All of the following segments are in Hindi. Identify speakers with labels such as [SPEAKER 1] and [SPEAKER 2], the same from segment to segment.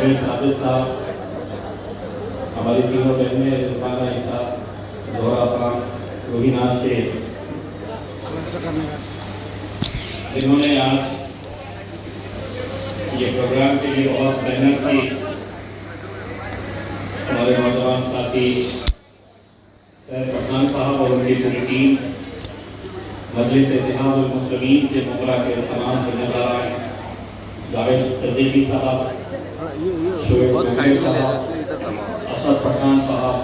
[SPEAKER 1] जमील साबित साहब, हमारी तीनों बहनें रिजवाना ईसा, जोहरा खान, रूहीना शेख, जिन्होंने आज ये प्रोग्राम के लिए बहुत मेहनत की। हमारे नौजवान साथी सैयद पठान साहब और उनकी पूरी टीम, मजलिस इत्तेहाद उल मुस्लिमीन के मुकर्रर के तमाम जिम्मेदार, जावेद सिद्दीकी साहब, असद पठान साहब,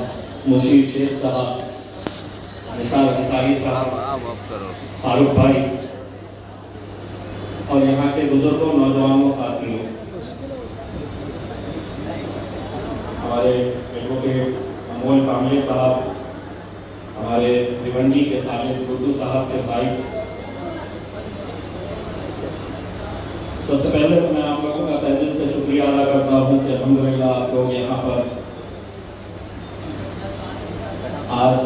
[SPEAKER 1] मुशीर शेख साहब, निसार अंसारी साहब, फारूक भाई और यहाँ के बुजुर्गों, नौजवानों, साथियों, हमारे एडवोकेट अमोल कामले साहब, हमारे भिवंडी के खालिद गुड्डू साहब के भाई, सबसे पहले तो मैं आप लोगों का तहे दिल से शुक्रिया अदा करता हूँ कि अल्हम्दुलिल्लाह आप लोग यहाँ पर आज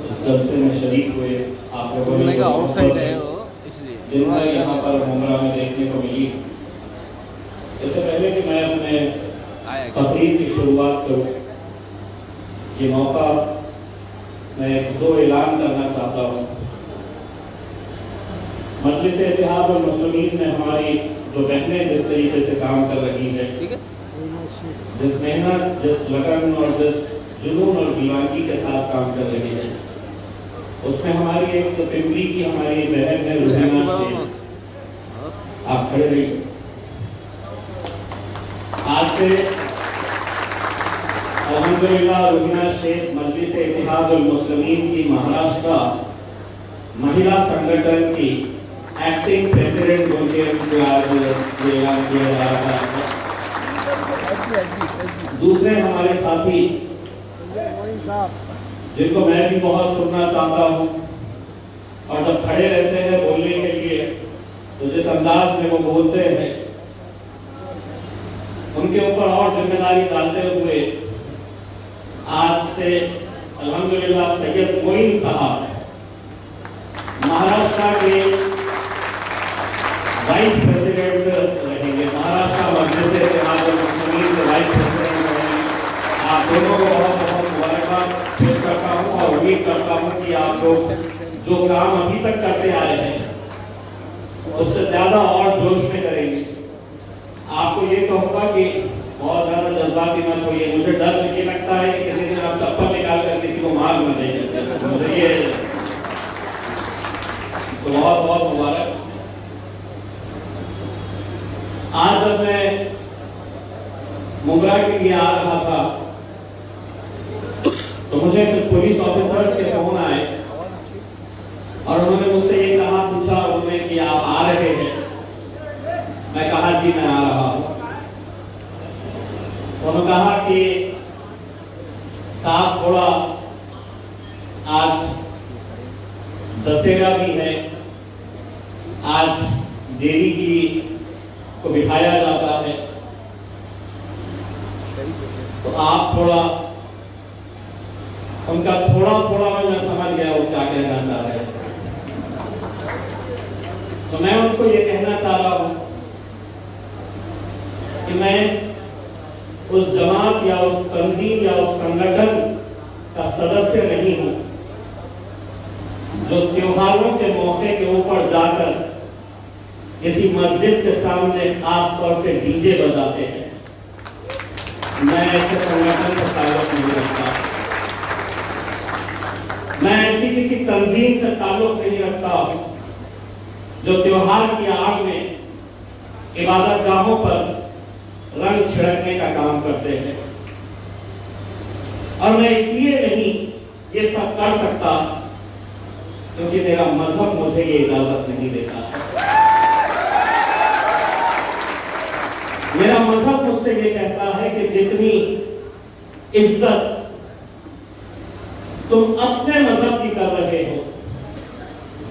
[SPEAKER 1] इस जलसे में शरीक हुए। आप लोगों ने
[SPEAKER 2] आउटसाइड है वो, इसलिए
[SPEAKER 1] जिनका यहाँ पर मुमरा में देखने को मिली। इससे पहले कि मैं अपने तकरीर की शुरुआत करूँ, ये मौका मैं दो ऐलान करना चाहता हूँ। मजलिस इत्तेहाद उल मुस्लिमीन में हमारी जो बहनें जिस तरीके से काम कर रही है, जिस मेहनत, जिस लगन और जिस जुनून और दीवानगी के साथ काम कर रही है, उसमें हमारी एक तो पिंपरी की हमारी बहन है रूहीना शेख, आप खड़े रहिए। आज से अल्हम्दुलिल्लाह रूहीना शेख मजलिस इत्तेहाद उल मुस्लिमीन की महाराष्ट्र महिला संगठन की एक्टिंग प्रेसिडेंट बनके आज ऐलान किया जा रहा है। दूसरे हमारे साथी जिनको मैं भी बहुत सुनना चाहता हूँ और जब खड़े रहते हैं बोलने के लिए तो जिस अंदाज में वो बोलते हैं, उनके ऊपर और जिम्मेदारी डालते हुए आज से अल्हम्दुलिल्लाह सैयद मोइन साहब महाराष्ट्र के वाइस प्रेसिडेंट रहेंगे, महाराष्ट्र मजलिस इत्तेहाद उल मुस्लिमीन के वाइस प्रेसिडेंट रहेंगे। आप दोनों को बहुत बहुत मुबारकबाद पेश करता हूँ और उम्मीद करता हूँ कि आप लोग जो काम अभी तक करते आए हैं उससे ज्यादा और जोश में करेंगे। आपको ये कहूँगा कि बहुत ज्यादा जज्बाती मत होइए। मुझे डर ये लगता है कि किसी दिन आप चप्पल निकाल कर किसी को मार न देंगे, मुझे ये तो बहुत बहुत मुबारक। आज जब मैं मुमरा के लिए आ रहा था तो मुझे कुछ पुलिस ऑफिसर्स के फोन आए और उन्होंने मुझसे ये पूछा उन्होंने कि आप आ रहे हैं। मैं कहा जी मैं आ रहा हूं। उन्होंने कहा कि साहब थोड़ा आज दशहरा भी है, आज देवी की को बिठाया जाता है, तो आप थोड़ा उनका थोड़ा थोड़ा मैं समझ गया वो क्या कहना चाह रहे हैं। तो मैं उनको ये कहना चाह रहा हूं कि मैं उस जमात या उस तंजीम या उस संगठन का सदस्य नहीं हूं जो त्योहारों के मौके के ऊपर जाकर किसी मस्जिद के सामने खास तौर से डीजे बजाते हैं। मैं ऐसे संगठन से ताल्लुक नहीं रखता, मैं ऐसी किसी तंजीम से ताल्लुक नहीं रखता जो त्योहार की आड़ में इबादत गाहों पर रंग छिड़कने का काम करते हैं। और मैं इसलिए नहीं ये सब कर सकता क्योंकि मेरा मजहब मुझे ये इजाजत नहीं देता। मेरा मजहब मुझसे ये कहता है कि जितनी इज्जत तुम अपने मजहब की कर रहे हो,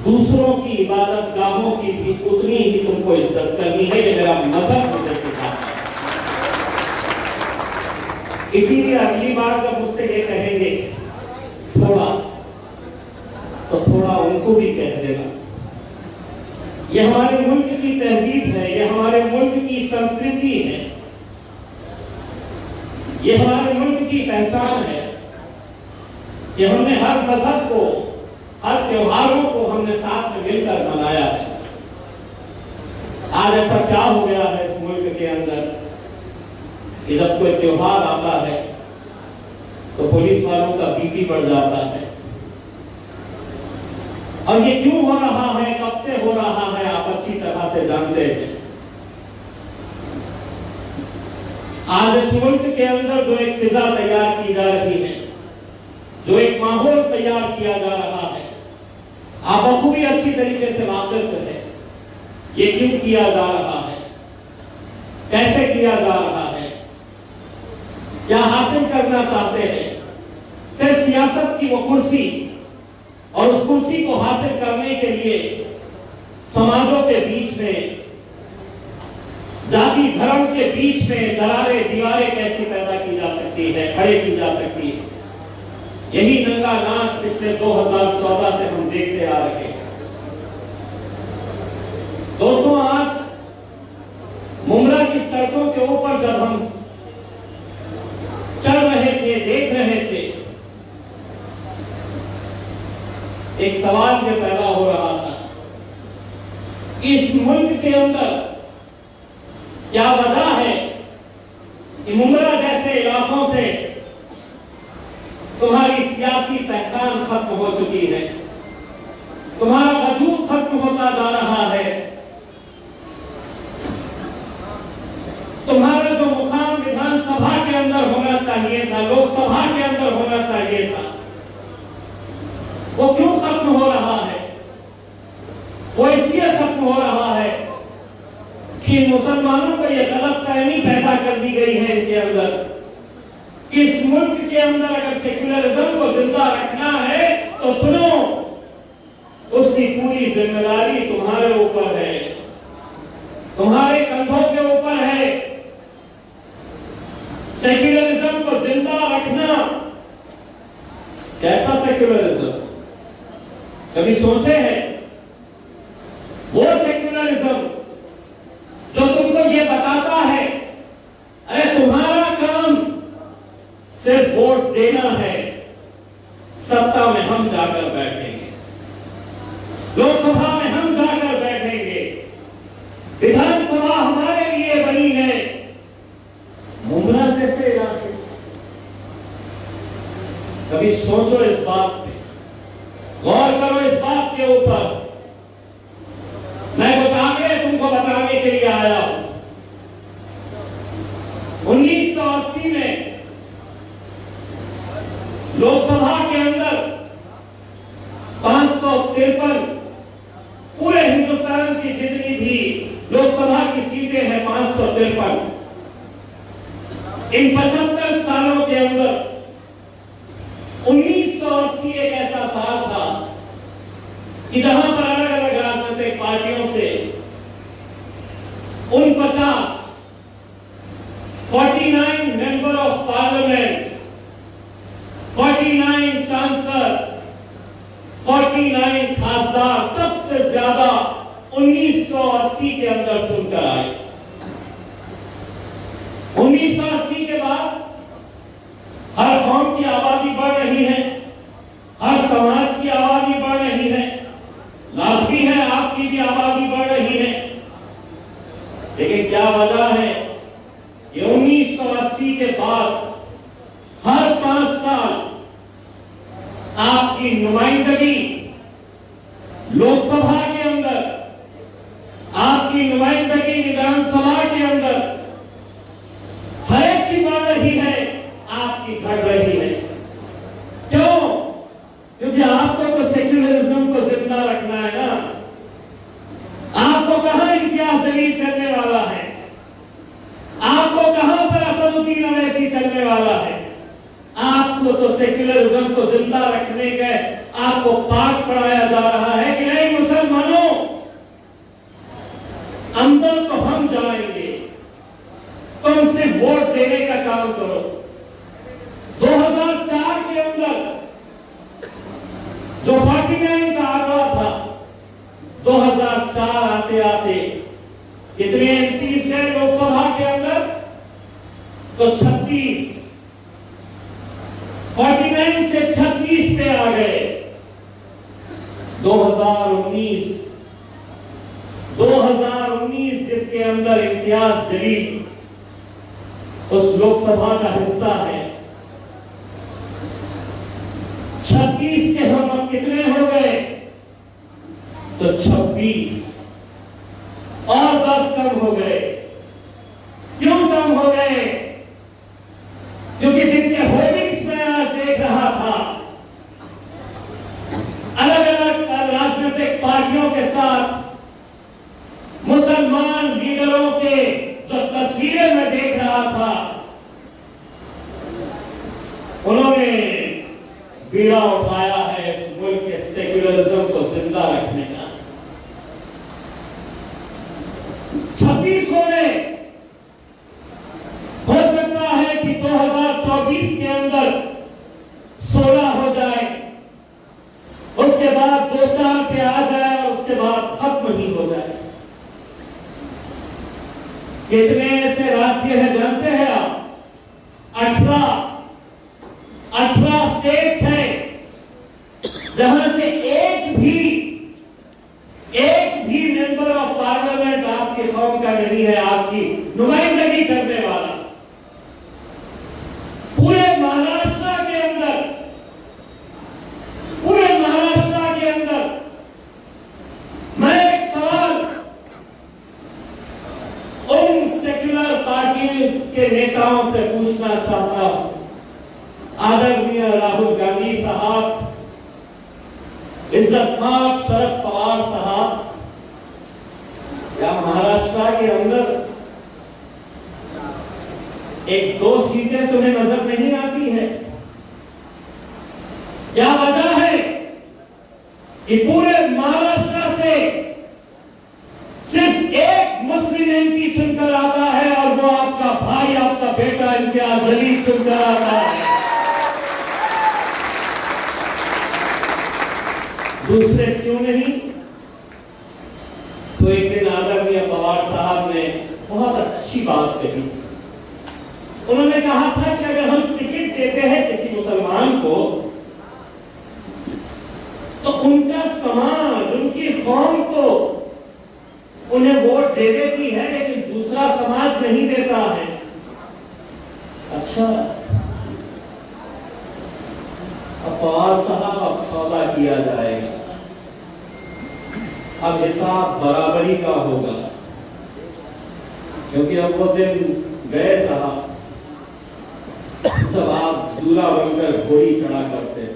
[SPEAKER 1] दूसरों की इबादत गाहों की भी उतनी ही तुमको इज्जत करनी है। ये मेरा मजहब मुझे सिखाता है। इसीलिए अगली बार जब मुझसे ये कहेंगे थोड़ा, तो थोड़ा उनको भी कह देना। ये हमारे मुल्क की तहजीब है, ये हमारे मुल्क की संस्कृति है ये हमारे मुल्क की पहचान है कि हमने हर मजहब को, हर त्योहारों को हमने साथ में मिलकर मनाया है। आज ऐसा क्या हो गया है इस मुल्क के अंदर कि जब कोई त्योहार आता है तो पुलिस वालों का बीपी बढ़ जाता है। और ये क्यों हो रहा है, कब से हो रहा है, आप अच्छी तरह से जानते हैं। आज इस मुल्क के अंदर जो एक फिजा तैयार की जा रही है, जो एक माहौल तैयार किया जा रहा है, आप बखूबी अच्छी तरीके से वाकिफ है। ये क्यों किया जा रहा है, कैसे किया जा रहा है, क्या हासिल करना चाहते हैं। सिर्फ सियासत की वो कुर्सी और उस कुर्सी को हासिल करने के लिए समाजों के बीच में, जाति धर्म के बीच में दरारें, दीवारें कैसी पैदा की जा सकती है, खड़े की जा सकती है। यही नंगा नाच पिछले 2014 से हम देखते आ रहे हैं। दोस्तों, आज मुमरा की सड़कों के ऊपर जब हम चल रहे थे, देख रहे थे, एक सवाल ये पैदा हो रहा था, इस मुल्क के अंदर क्या वजह है कि मुमरा जैसे इलाकों से तुम्हारी सियासी पहचान खत्म हो चुकी है, तुम्हारा वजूद खत्म होता जा रहा है, तुम्हारा जो मुकाम विधानसभा के अंदर होना चाहिए था, लोकसभा के अंदर होना चाहिए था, वो क्यों खत्म हो रहा है? वो इसलिए खत्म हो रहा है कि मुसलमानों को यह गलतफहमी पैदा कर दी गई है इनके अंदर। इस मुल्क के अंदर अगर सेक्युलरिज्म को जिंदा रखना है तो सुनो, उसकी पूरी जिम्मेदारी तुम्हारे ऊपर है, तुम्हारे कंधों के ऊपर है। सेक्युलरिज्म को जिंदा रखना। कैसा सेक्युलरिज्म? कभी सोचे हैं? वो सेक्युलरिज्म जो तुमको ये बताता है, अरे तुम्हारा काम सिर्फ वोट देना है, सत्ता में हम जाकर बैठेंगे, लोकसभा में हम जाकर बैठेंगे, विधानसभा हमारे लिए बनी है। मुमरा जैसे इलाके से कभी सोचो इस बात पे, गौर करो इस बात के ऊपर। मैं कुछ आंकड़े तुमको बताने के लिए आया हूं। 1980 में लोकसभा के अंदर 553, पूरे हिंदुस्तान की जितनी भी लोकसभा की सीटें हैं 553। इन 75 सालों के अंदर 1980 एक ऐसा साल था कि जहां पर अलग अलग राजनीतिक पार्टियों से 49 मेंबर ऑफ पार्लियामेंट, 49 सांसद, 49 खासदार सबसे ज्यादा 1980 के अंदर चुनकर आए। 1980 के बाद हर कौम की आबादी बढ़ रही है, हर समाज की आबादी बढ़ रही है, लाजमी है आपकी भी आबादी बढ़ रही है। लेकिन क्या वजह है कि 1980 के बाद हर 5 साल आपकी नुमाइंदगी लोकसभा के अंदर, आपकी नुमाइंदगी विधानसभा के अंदर हर एक की बढ़ रही है, आपकी घट रही है। क्यों? क्योंकि आपको तो सेक्युलरिज्म को जिंदा रखना है ना। आपको कहां इम्तियाज जलील चलने वाला है, आपको कहां पर असदुद्दीन अवैसी चलने वाला है। आपको तो सेक्युलरिज्म को जिंदा रखने के आपको पाठ पढ़ाया जा रहा है कि नहीं मुसलमानों, अंदर तो हम जाएंगे, तुम सिर्फ वोट देने का काम करो। 2004 के अंदर जो 49 का आंकड़ा था, 2004 आते आते कितने एमपीज गए लोकसभा के अंदर? तो 36 49 से 36 पे आ गए। 2019 जिसके अंदर इम्तियाज जलील उस लोकसभा का हिस्सा है, 36 के हम अब कितने हो गए? तो 26 और 10 कम हो गए। क्यों कम हो गए? क्योंकि जिनके होर्डिंग्स में आज देख रहा था, अलग अलग राजनीतिक पार्टियों के साथ मुसलमान लीडरों के जो तस्वीरें मैं देख रहा था, उन्होंने बीड़ा उठाया है इस मुल्क के सेक्युलरिज्म को जिंदा रखने का। 26 हो गए। हो सकता है कि 2024 के अंदर 16 हो जाए, उसके बाद 2-4 पे आ जाए और उसके बाद खत्म ही हो जाए। कितने ऐसे राज्य हैं जानते हैं आप? 18 स्टेट्स हैं जहां से एक भी मेंबर ऑफ पार्लियामेंट आपकी कौम का नहीं है, आपकी नुमाइंदगी करने वाला। पूरे महाराष्ट्र के अंदर मैं एक सवाल उन सेक्युलर पार्टीज के नेताओं से पूछना चाहता हूं। आदरणीय राहुल गांधी साहब, इज्जतमाब शरद पवार साहब, क्या महाराष्ट्र के अंदर 1-2 सीटें तुम्हें नजर नहीं आती है? क्या वजह है कि पूरे महाराष्ट्र से सिर्फ एक मुस्लिम एमपी चुनकर आता है और वो आपका भाई, आपका बेटा इम्तियाज जलील चुनकर आता है। दूसरे क्यों नहीं? तो एक दिन आदरणीय पवार साहब ने बहुत अच्छी बात कही। उन्होंने कहा था कि अगर हम टिकट देते हैं किसी मुसलमान को, तो उनका समाज, उनकी कौम तो उन्हें वोट दे देती है, लेकिन दूसरा समाज नहीं देता है। अच्छा, अब पवार साहब, अब सौदा किया जाएगा, अब हिसाब बराबरी का होगा, क्योंकि अब वो दिन गए साहब, सब आप दूल्हा बनकर घोड़ी चढ़ा करते थे,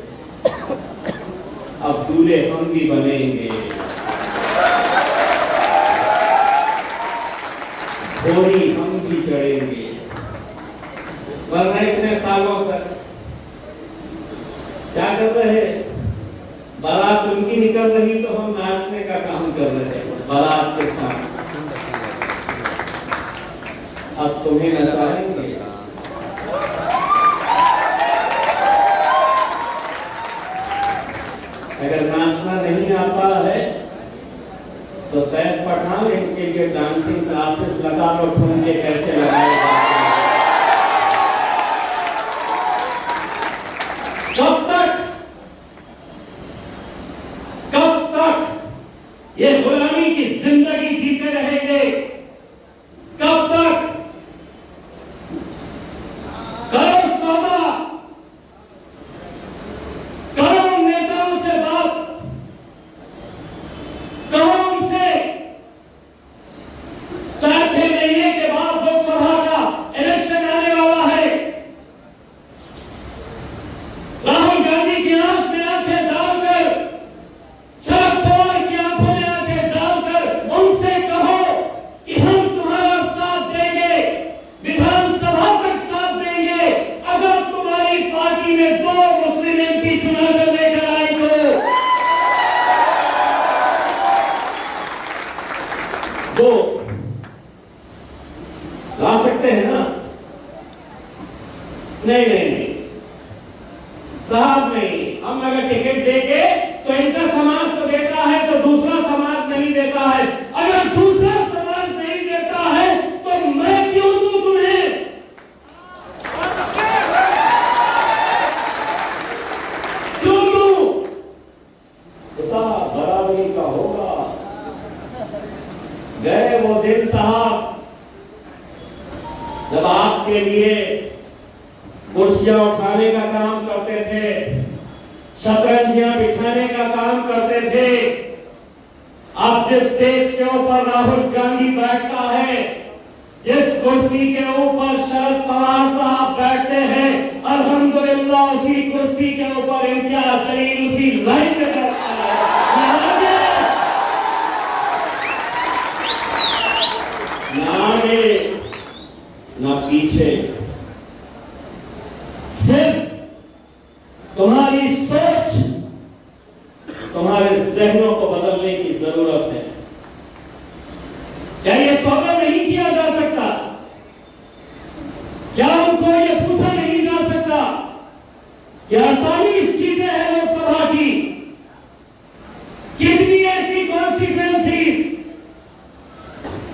[SPEAKER 1] अब दूल्हे हम भी बनेंगे, घोड़ी हम भी चढ़ेंगे। वरना इतने सालों तक क्या कर रहे? बारात उनकी निकल रही तो हम नाचने का काम कर रहे हैं बारात के साथ। अब तुम्हें नचाएंगे। अगर नाचना नहीं आता है तो सैयद पठान इनके लिए डांसिंग क्लासेस लगा लो, ठुमके कैसे लगाए जाते हैं। कब तक ये गुलामी की जिंदगी जीते रहेंगे? कब तक? करो सौदा, करो नेताओं से बात, कहो उनसे 4-6 महीने के बाद लोकसभा का इलेक्शन आने वाला है। राहुल गांधी की आंख में आंखें डालकर, शरद पवार की आंखों में आंखें डालकर उनसे कहो कि हम तुम्हारा साथ देंगे, विधानसभा तक साथ देंगे, अगर तुम्हारी पार्टी में 2 मुस्लिम एमपी चुना कर लेकर आई तो ला सकते हैं ना? नहीं साहब, नहीं। हम अगर टिकट देंगे तो इनका समाज तो देता है, तो दूसरा समाज नहीं देता है। अगर दूसरा समाज नहीं देता है तो मैं क्यों दूं तुम्हें? जब आपके लिए कुर्सियां उठाने का काम करते थे, शतरंजियां बिछाने का काम करते थे, अब जिस स्टेज के ऊपर राहुल गांधी बैठता है, जिस कुर्सी के ऊपर शरद पवार साहब बैठते हैं, अल्हम्दुलिल्लाह उसी कुर्सी के ऊपर इम्तियाज जलील उसी लाइन में बैठता है। ना आगे ना पीछे, सिर्फ तुम्हारी सोच, तुम्हारे जहनों को बदलने की जरूरत है। क्या ये सौदा नहीं किया जा सकता? क्या उनको ये पूछा नहीं जा सकता कि 48 सीटें हैं लोकसभा की, कितनी ऐसी कॉन्स्टिट्यूएंसीज,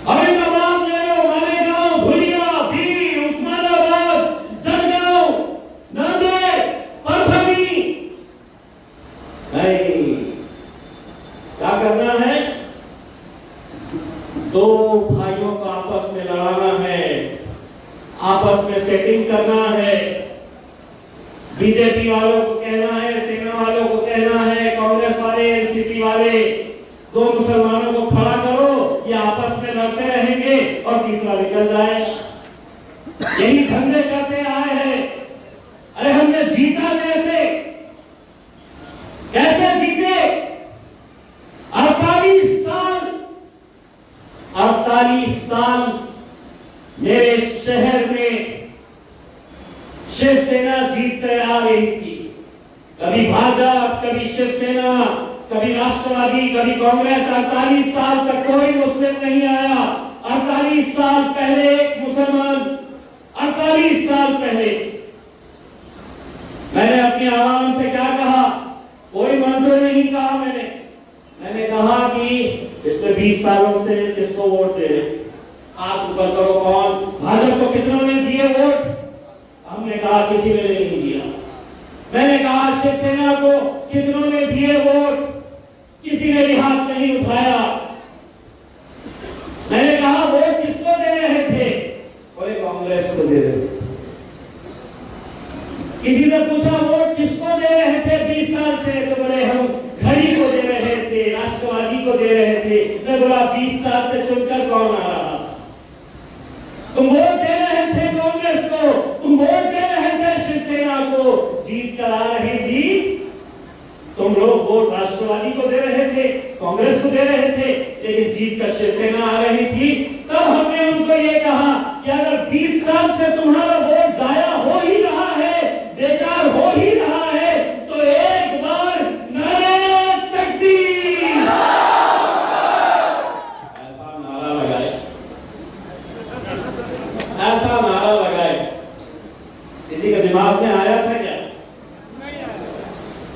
[SPEAKER 1] औरंगाबाद ले लो, मालेगांव, भुलिया, बीर, उस्मानाबाद, जलगांव, नांदेड़, परभनी, नहीं, क्या करना है? दो भाइयों को आपस में लड़ाना है, आपस में सेटिंग करना है। बीजेपी वालों को कहना है, सेना वालों को कहना है, कांग्रेस वाले, एनसीपी वाले, दो मुसलमानों को खड़ा करो, ये आपस में लड़ते रहेंगे और तीसरा निकल जाएगा। यही धंधे करते आए हैं। अरे हमने जीता कैसे? कैसे जीते? 48 साल मेरे शहर में शिवसेना जीतते आ रही थी। कभी भाजपा, कभी शिवसेना, कभी राष्ट्रवादी, कभी कांग्रेस। 48 साल तक कोई मुस्लिम नहीं आया। 48 साल पहले एक मुसलमान, 48 साल पहले मैंने अपनी आवाम से क्या कहा? कोई मंत्र नहीं कहा मैंने कहा कि पिछले 20 सालों से किसको वोट दे रहे? आप ऊपर करो, कौन? भाजपा को कितनों ने दिए वोट? हमने कहा किसी ने नहीं दिया। मैंने कहा शिवसेना को कितनों ने दिए वोट? किसी ने भी हाथ नहीं उठाया। मैंने कहा वोट किसको दे रहे थे? बोले कांग्रेस को दे रहे थे। किसी ने पूछा वोट किसको दे रहे थे 20 साल से? तो बोले हम घड़ी को दे रहे थे, राष्ट्रवादी को दे रहे थे। मैं बोला 20 साल से चुनकर कौन आ रहा? तुम वोट दे रहे थे कांग्रेस को, तुम वोट दे रहे थे शिवसेना को, जीत कर आ रही थी। तुम लोग वोट राष्ट्रवादी को दे रहे थे, कांग्रेस को दे रहे थे, लेकिन जीत कर शिवसेना आ रही थी। तब हमने उनको ये कहा कि अगर 20 साल से तुम्हारा वोट जाया हो ही रहा है, बेकार हो ही रहा है, तो एक बार नारे तकबीर ऐसा नारा लगाए, ऐसा नारा लगाए। किसी के दिमाग में आया था क्या?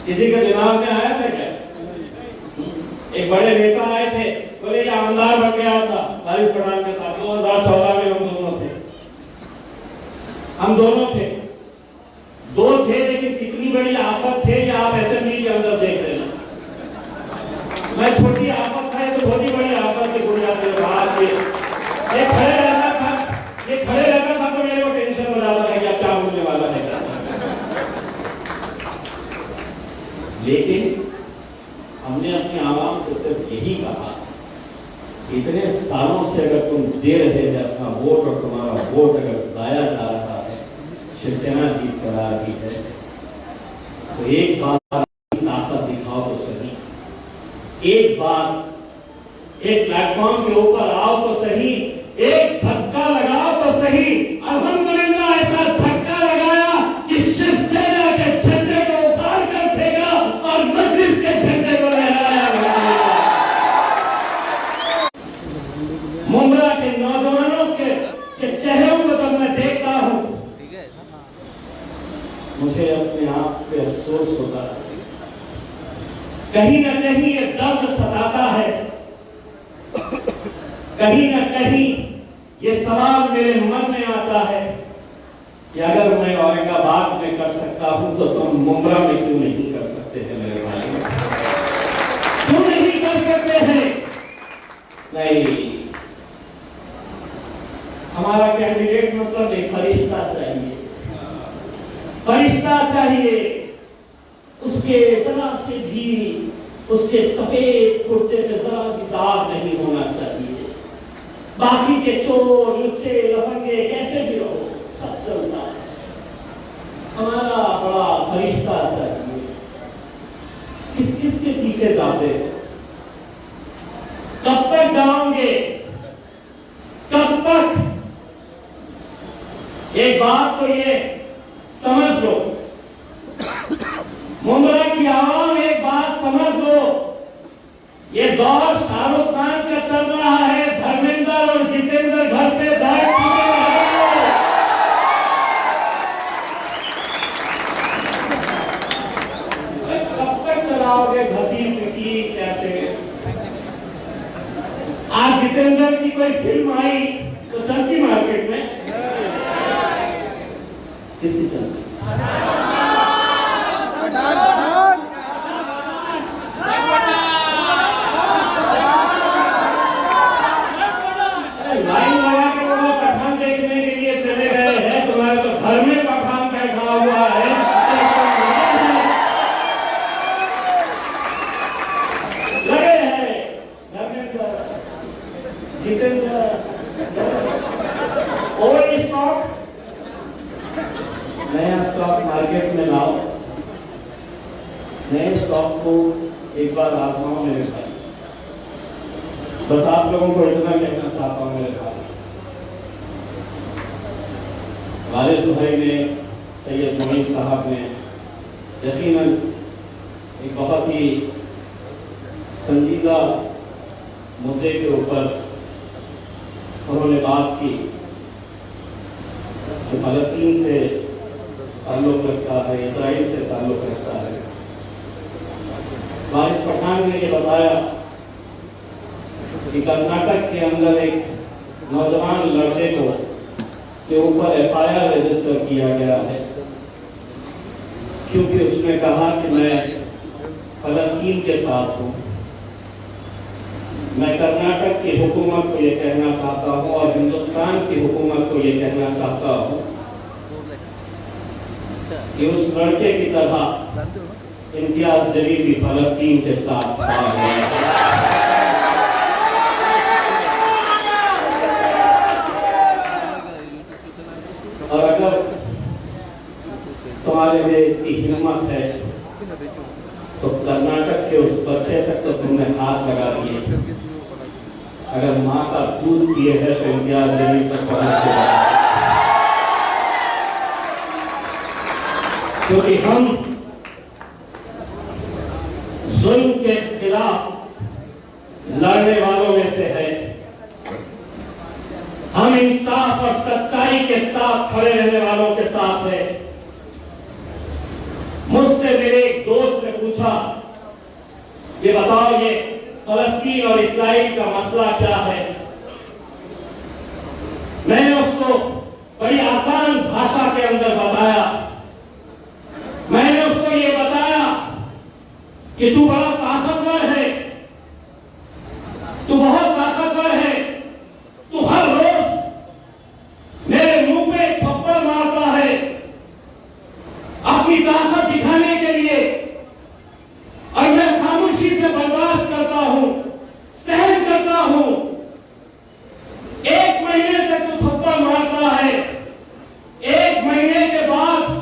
[SPEAKER 1] किसी के दिमाग में आया था क्या? एक बड़े नेता आए थे, बोले ये आमदार बन गया था वारिस पठान के साथ। 2014 में हम दोनों थे, दो थे, लेकिन कितनी बड़ी आफत थे कि आप असेंबली के अंदर देख लेना। मैं छोटी आफत था तो बहुत ही बड़ी आफत थी। गुजरात के बाहर के ये खड़े रहता था तो मेरे को टेंशन हो जाता था कि अब क्या होने वाला है। लेकिन हमने अपनी आवाम से सिर्फ यही कहा, इतने सालों से अगर तुम दे रहे थे अपना वोट और तुम्हारा वोट अगर जाया जा रहा है, शिवसेना जीत कर आ रही है, तो एक बार ताकत दिखाओ तो सही। एक बार एक प्लेटफॉर्म के ऊपर आओ तो सही, एक धक्का लगाओ तो सही। अल्हम्दुलिल्लाह ऐसा धक्का लगाया कि शिवसेना के झंडे को उखाड़ कर फेंका और मजलिस के झंडे को लहराया। मुंब्रा के नौजवानों के चेहरों को जब मैं देखता हूं, मुझे अपने आप पे अफसोस होता है। कहीं ना कहीं ये दर्द सताता है, कहीं ना कहीं ये सवाल मेरे मन में आता है कि अगर मैं औरंगाबाद में कर सकता हूं तो तुम मुंब्रा में क्यों नहीं कर सकते थे मेरे भाई? क्यों नहीं कर सकते हैं? नहीं, हमारा कैंडिडेट मतलब एक फरिश्ता चाहिए, फरिश्ता चाहिए। उसके जरा से भी, उसके सफेद कुर्ते पे जरा भी दाग नहीं होना चाहिए। बाकी के चोर लुच्चे लफंगे कैसे भी हो, सब चलता है। हमारा बड़ा फरिश्ता चाहिए। किस किस के पीछे जाते हो? कब तक जाओगे? कब तक? एक बात तो ये समझ लो, मुंबई की आवाम, एक बात समझ लो, ये दौर शाहरुख खान का चल रहा है। धर्मेंद्र और जितेंद्र घर पे बैठ चुके हैं। कब तक चलाओगे घसी पिटी कैसे? आज जितेंद्र की कोई फिल्म आई तो चलती मार्केट में? किसकी चलती? लाइन लगा के वो पठान देखने के लिए चले गए हैं। तुम्हारे तो घर में पठान बैठा हुआ है। लगे हैं धर्मेंद्र, जितेंद्र। ओल्ड स्टॉक नया स्टॉक मार्केट में लाओ, नए स्टॉक को एक बार आजमाओ मेरे भाई। बस आप लोगों को इतना कहना चाहता हूं मेरे भाई, वारिस भाई ने, सैयद मोइन साहब ने यकीनन एक बहुत ही संजीदा मुद्दे के ऊपर उन्होंने बात की जो फलस्तीन से ताल्लुक रखता है, इजराइल से ताल्लुक रखता है। वारिस पठान ने ये बताया कि कर्नाटक के अंदर एक नौजवान लड़के को के ऊपर एफआईआर रजिस्टर किया गया है क्योंकि उसने कहा कि मैं फलस्तीन के साथ हूं। मैं कर्नाटक की हुकूमत को ये कहना चाहता हूं और हिंदुस्तान की हुकूमत को ये कहना चाहता हूं कि उस लड़के की तरह इम्तियाज जलील भी फलस्तीन के साथ खड़ा है। और अगर तुम्हारे में इतनी हिम्मत है तो कर्नाटक के उस बच्चे तक तो तुमने हाथ लगा दिए। अगर माँ का दूध पिए है तो इम्तियाज जलील तक पहुंच गया। क्योंकि हम जुल्म के खिलाफ लड़ने वालों में से है। हम इंसाफ और सच्चाई के साथ खड़े रहने वालों के साथ है। मुझसे मेरे एक दोस्त ने पूछा, ये बताओ ये फलस्तीन और इस्राइल का मसला क्या है? मैंने उसको बड़ी आसान भाषा के अंदर बताया। मैंने उसको ये बताया कि तू बड़ा ताकतवर है, तू बहुत ताकतवर है, तू हर रोज मेरे मुंह पे थप्पड़ मारता है अपनी ताकत दिखाने के लिए, और मैं खामोशी से बर्दाश्त करता हूं, सहन करता हूं। 1 महीने तक तू थप्पड़ मारता है, 1 महीने के बाद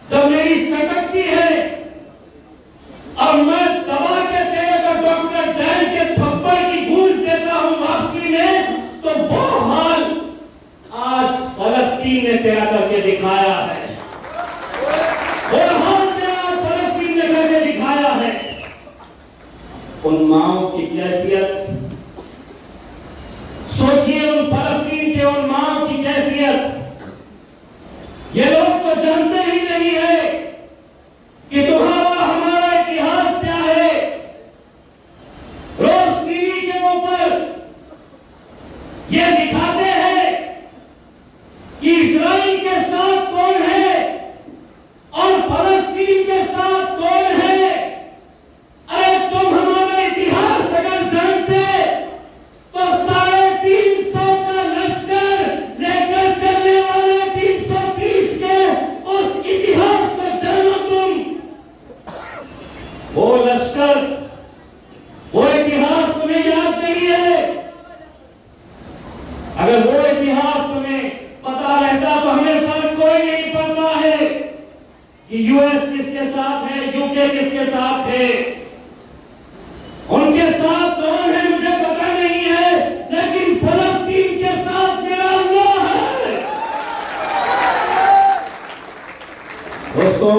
[SPEAKER 1] जब मेरी सकती है और मैं दबा के तेरे को डॉक्टर डैन के थप्पड़ की गूंज देता हूं वापसी में, तो वो हाल आज फलस्तीन ने तेरा करके दिखाया है। वो हाल तेरा फलस्तीन ने करके दिखाया है। उन माओं की कैफियत सोचिए, उन फलस्तीन के उन माओं की कैफियत। ये लोग तो जानते ही नहीं है कि तुम्हारा हमारा इतिहास क्या है। रोज टीवी के ऊपर ये दिखाते हैं कि इजराइल के साथ कौन है और फलस्तीन के साथ कौन है। अरे तुम हमारा इतिहास अगर जानते तो 350 का लश्कर बच्चे किसके साथ थे, उनके साथ कौन है मुझे पता नहीं है, लेकिन फलस्तीन के साथ मेरा अल्लाह है। दोस्तों,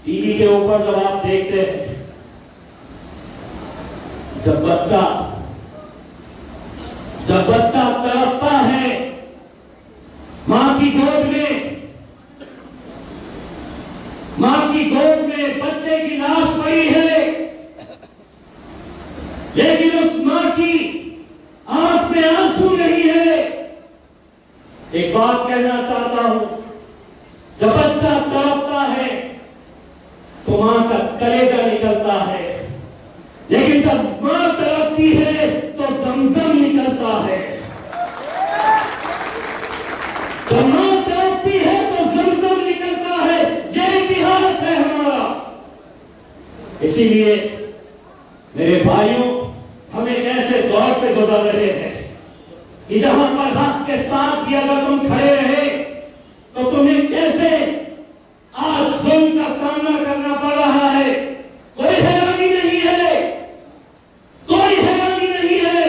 [SPEAKER 1] टीवी के ऊपर जब आप देखते हैं, जब बच्चा तड़पता है मां की गोद में बच्चे की लाश पड़ी है, लेकिन उस मां की आंख में आंसू नहीं है। एक बात कहना चाहता हूं, जब बच्चा तड़पता है तो मां का कलेजा निकलता है, लेकिन जब मां तड़पती है तो जमजम निकलता है। जब मां तड़पती है तो जमजम निकलता है। यह इतिहास है हमारा। इसीलिए मेरे भाइयों, हम एक ऐसे दौर से गुजर रहे हैं कि जहां पर हक के साथ भी अगर तुम खड़े रहे तो तुम्हें कैसे आज जुल्म का सामना करना पड़ रहा है। कोई हैरानी नहीं है, कोई हैरानी नहीं है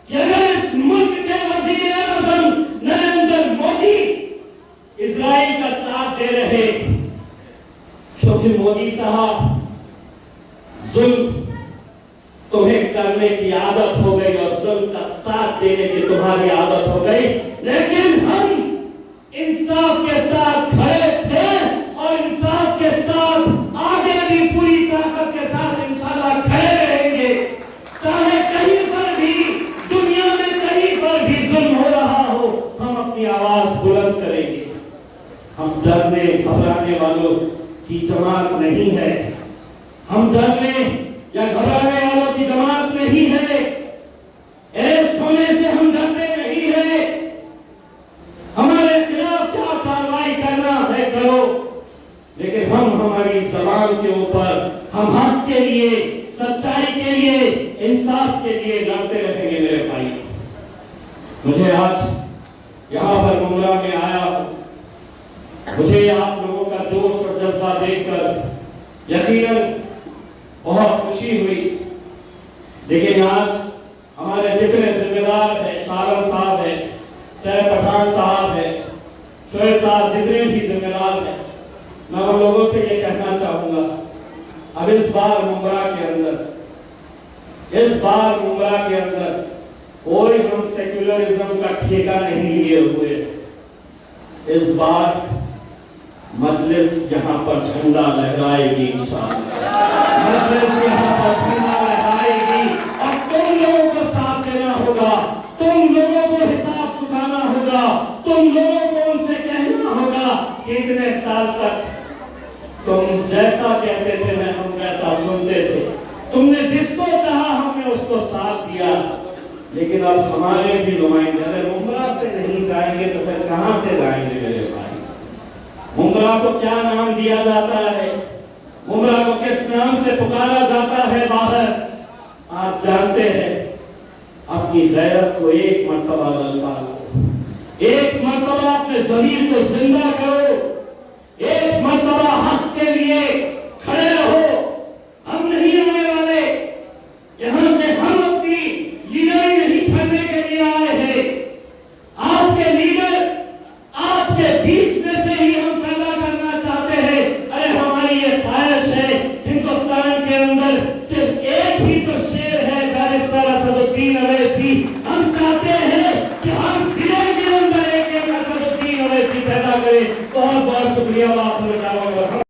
[SPEAKER 1] कि अगर इस मुल्क के वजीर आज़म नरेंद्र मोदी इजराइल का साथ दे रहे, क्योंकि मोदी साहब जुल्म तुम्हें करने की आदत हो गई और जुल्म का साथ देने की तुम्हारी आदत हो गई, लेकिन हम इंसाफ के साथ खड़े थे और इंसाफ के साथ आगे भी पूरी ताकत के साथ इंशाल्लाह खड़े रहेंगे। चाहे कहीं पर भी दुनिया में कहीं पर भी जुल्म हो रहा हो, हम अपनी आवाज बुलंद करेंगे। हम डरने घबराने वालों की जमात नहीं है, हम डरने या घबराने वालों की जमात नहीं है, अरेस्ट होने से हम डरते नहीं है। हमारे खिलाफ क्या कार्रवाई करना है करो, लेकिन हम हमारी जबान के ऊपर हम हक के लिए, सच्चाई के लिए, इंसाफ के लिए लड़ते रहेंगे। मेरे भाई, मुझे आज यहां पर मुमरा में आया, मुझे आप लोगों का जोश और जज्बा देखकर यकीनन बहुत खुशी हुई, लेकिन आज हमारे जितने जिम्मेदार हैं, शारम साहब है, सैफ पठान साहब है, शोएब साहब, जितने भी जिम्मेदार हैं, मैं उन लोगों से ये कहना चाहूंगा, अब इस बार मुमरा के अंदर कोई हम सेक्युलरिज्म का ठेका नहीं लिए हुए। इस बार मजलिस यहाँ पर झंडा लहराएगी इंशाअल्लाह, मजलिस यहाँ पर झंडा लहराएगी और तुम लोगों को साथ देना होगा, तुम लोगों को हिसाब चुकाना होगा, तुम लोगों को उनसे कहना होगा कि इतने साल तक तुम जैसा कहते थे मैं हम वैसा सुनते थे, तुमने जिसको कहा हमने उसको साथ दिया, लेकिन अब हमारे भी नुमाइंदे अगर मुमरा से नहीं जाएंगे तो फिर कहां से जाएंगे मेरे भाई। मुमरा को क्या नाम दिया जाता है, मुमरा को किस नाम से पुकारा जाता है बाहर, आप जानते हैं। अपनी गैरत को एक मर्तबा ललकारो, एक मर्तबा अपने ज़मीर को जिंदा करो, एक मर्तबा हक के लिए